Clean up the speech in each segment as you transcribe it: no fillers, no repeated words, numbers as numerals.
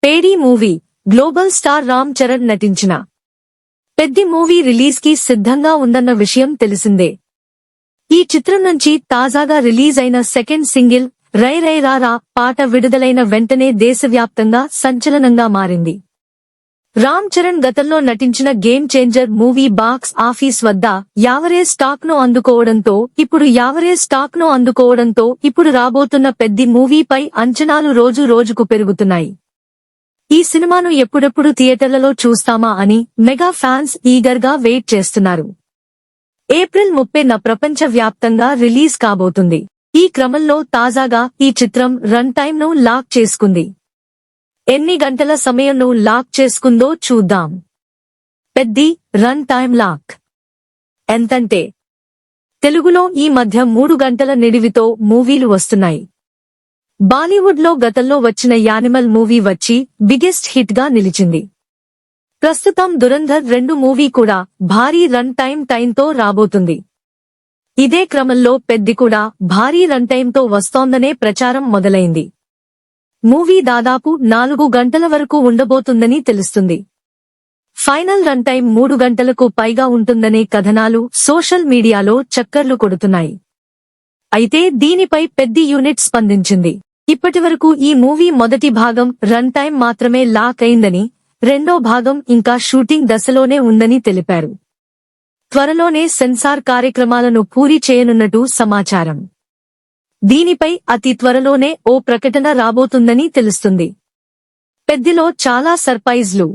పేడీ movie global star Ram Charan నటించిన Peddi movie release కి సిద్ధంగా ఉందన్న విషయం తెలిసిందే. ఈ చిత్రం నుంచి తాజాగా రిలీజ్ అయిన సెకండ్ సింగిల్ రై రై రా రా పాట విడుదలైన వెంటనే దేశవ్యాప్తంగా సంచలనంగా మారింది. రామ్ చరణ్ గతంలో నటించిన game changer movie box office వద్ద యావరేజ్ టాక్ ను అందుకోవడంతో ఇప్పుడు రాబోతున్న పెద్ది మూవీపై అంచనాలు రోజు రోజుకు పెరుగుతున్నాయి. ఈ సినిమాను ఎప్పుడెప్పుడు థియేటర్లలో చూస్తామా అని మెగా ఫ్యాన్స్ ఈగర్ గా వెయిట్ చేస్తున్నారు. ఏప్రిల్ 30న ప్రపంచ వ్యాప్తంగా రిలీజ్ కాబోతుంది. ఈ క్రమంలో తాజాగా ఈ చిత్రం రన్ టైమ్ ను లాక్ చేసుకుంది. ఎన్ని గంటల సమయంను లాక్ చేసుకుందో చూద్దాం. పెద్ది రన్ టైమ్ లాక్ ఎంతంటే తెలుగులో ఈ మధ్య 3 గంటల నిడివితో మూవీలు వస్తున్నాయి. బాలీవుడ్ లో గతంలో వచ్చిన యానిమల్ మూవీ వచ్చి బిగ్గెస్ట్ హిట్ గా నిలిచింది. ప్రస్తుతం దురంధర్ 2 మూవీ కూడా భారీ రన్ టైంతో రాబోతుంది. ఇదే క్రమంలో పెద్ది కూడా భారీ రన్ టైంతో వస్తోందనే ప్రచారం మొదలైంది. మూవీ దాదాపు 4 గంటల వరకు ఉండబోతుందని తెలుస్తుంది. ఫైనల్ రన్ టైం 3 గంటలకు పైగా ఉంటుందనే కథనాలు సోషల్ మీడియాలో చక్కర్లు కొడుతున్నాయి. అయితే దీనిపై పెద్ది యూనిట్ స్పందించింది. ఇప్పటివరకు ఈ మూవీ మొదటి భాగం రన్ టైం మాత్రమే లాక్ అయిందని, రెండో భాగం ఇంకా షూటింగ్ దశలోనే ఉందని తెలిపారు. త్వరలోనే సెన్సార్ కార్యక్రమాలను పూర్తి చేయనున్నట్టు సమాచారం. దీనిపై అతి త్వరలోనే ఓ ప్రకటన రాబోతుందని తెలుస్తుంది. పెద్దిలో చాలా సర్ప్రైజ్లు.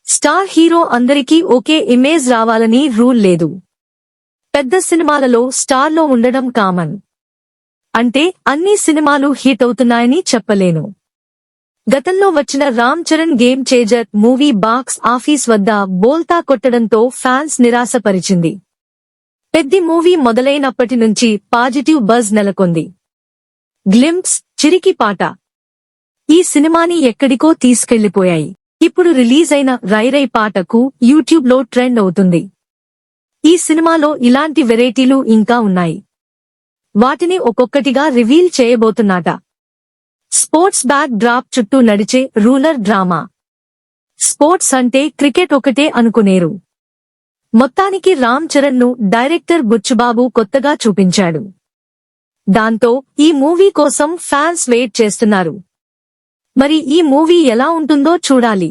స్టార్ హీరో అందరికీ ఒకే ఇమేజ్ రావాలని రూల్ లేదు. పెద్ద సినిమాలలో స్టార్లో ఉండడం కామన్. అంటే అన్ని సినిమాలు హిట్ అవుతున్నాయని చెప్పలేను. గతంలో వచ్చిన Ram Charan game changer movie box office వద్ద బోల్తా కొట్టడంతో ఫ్యాన్స్ నిరాశపరిచింది. పెద్ది మూవీ మొదలైనప్పటి నుంచి పాజిటివ్ బజ్ నెలకొంది. గ్లింప్స్, చిరికి పాట ఈ సినిమాని ఎక్కడికో తీసుకెళ్లిపోయాయి. ఇప్పుడు రిలీజ్ అయిన రై రై పాటకు యూట్యూబ్ లో ట్రెండ్ అవుతుంది. ఈ సినిమాలో ఇలాంటి వెరైటీలు ఇంకా ఉన్నాయి. వాటిని ఒక్కొక్కటిగా రివీల్ చేయబోతున్నాట. స్పోర్ట్స్ బ్యాక్ డ్రాప్ చుట్టూ నడిచే రూరల్ డ్రామా. స్పోర్ట్స్ అంటే క్రికెట్ ఒకటే అనుకునేరు. మొత్తానికి రామ్ చరణ్ ను డైరెక్టర్ బుచ్చుబాబు కొత్తగా చూపించాడు. దాంతో ఈ మూవీ కోసం ఫ్యాన్స్ వెయిట్ చేస్తున్నారు. మరి ఈ మూవీ ఎలా ఉంటుందో చూడాలి.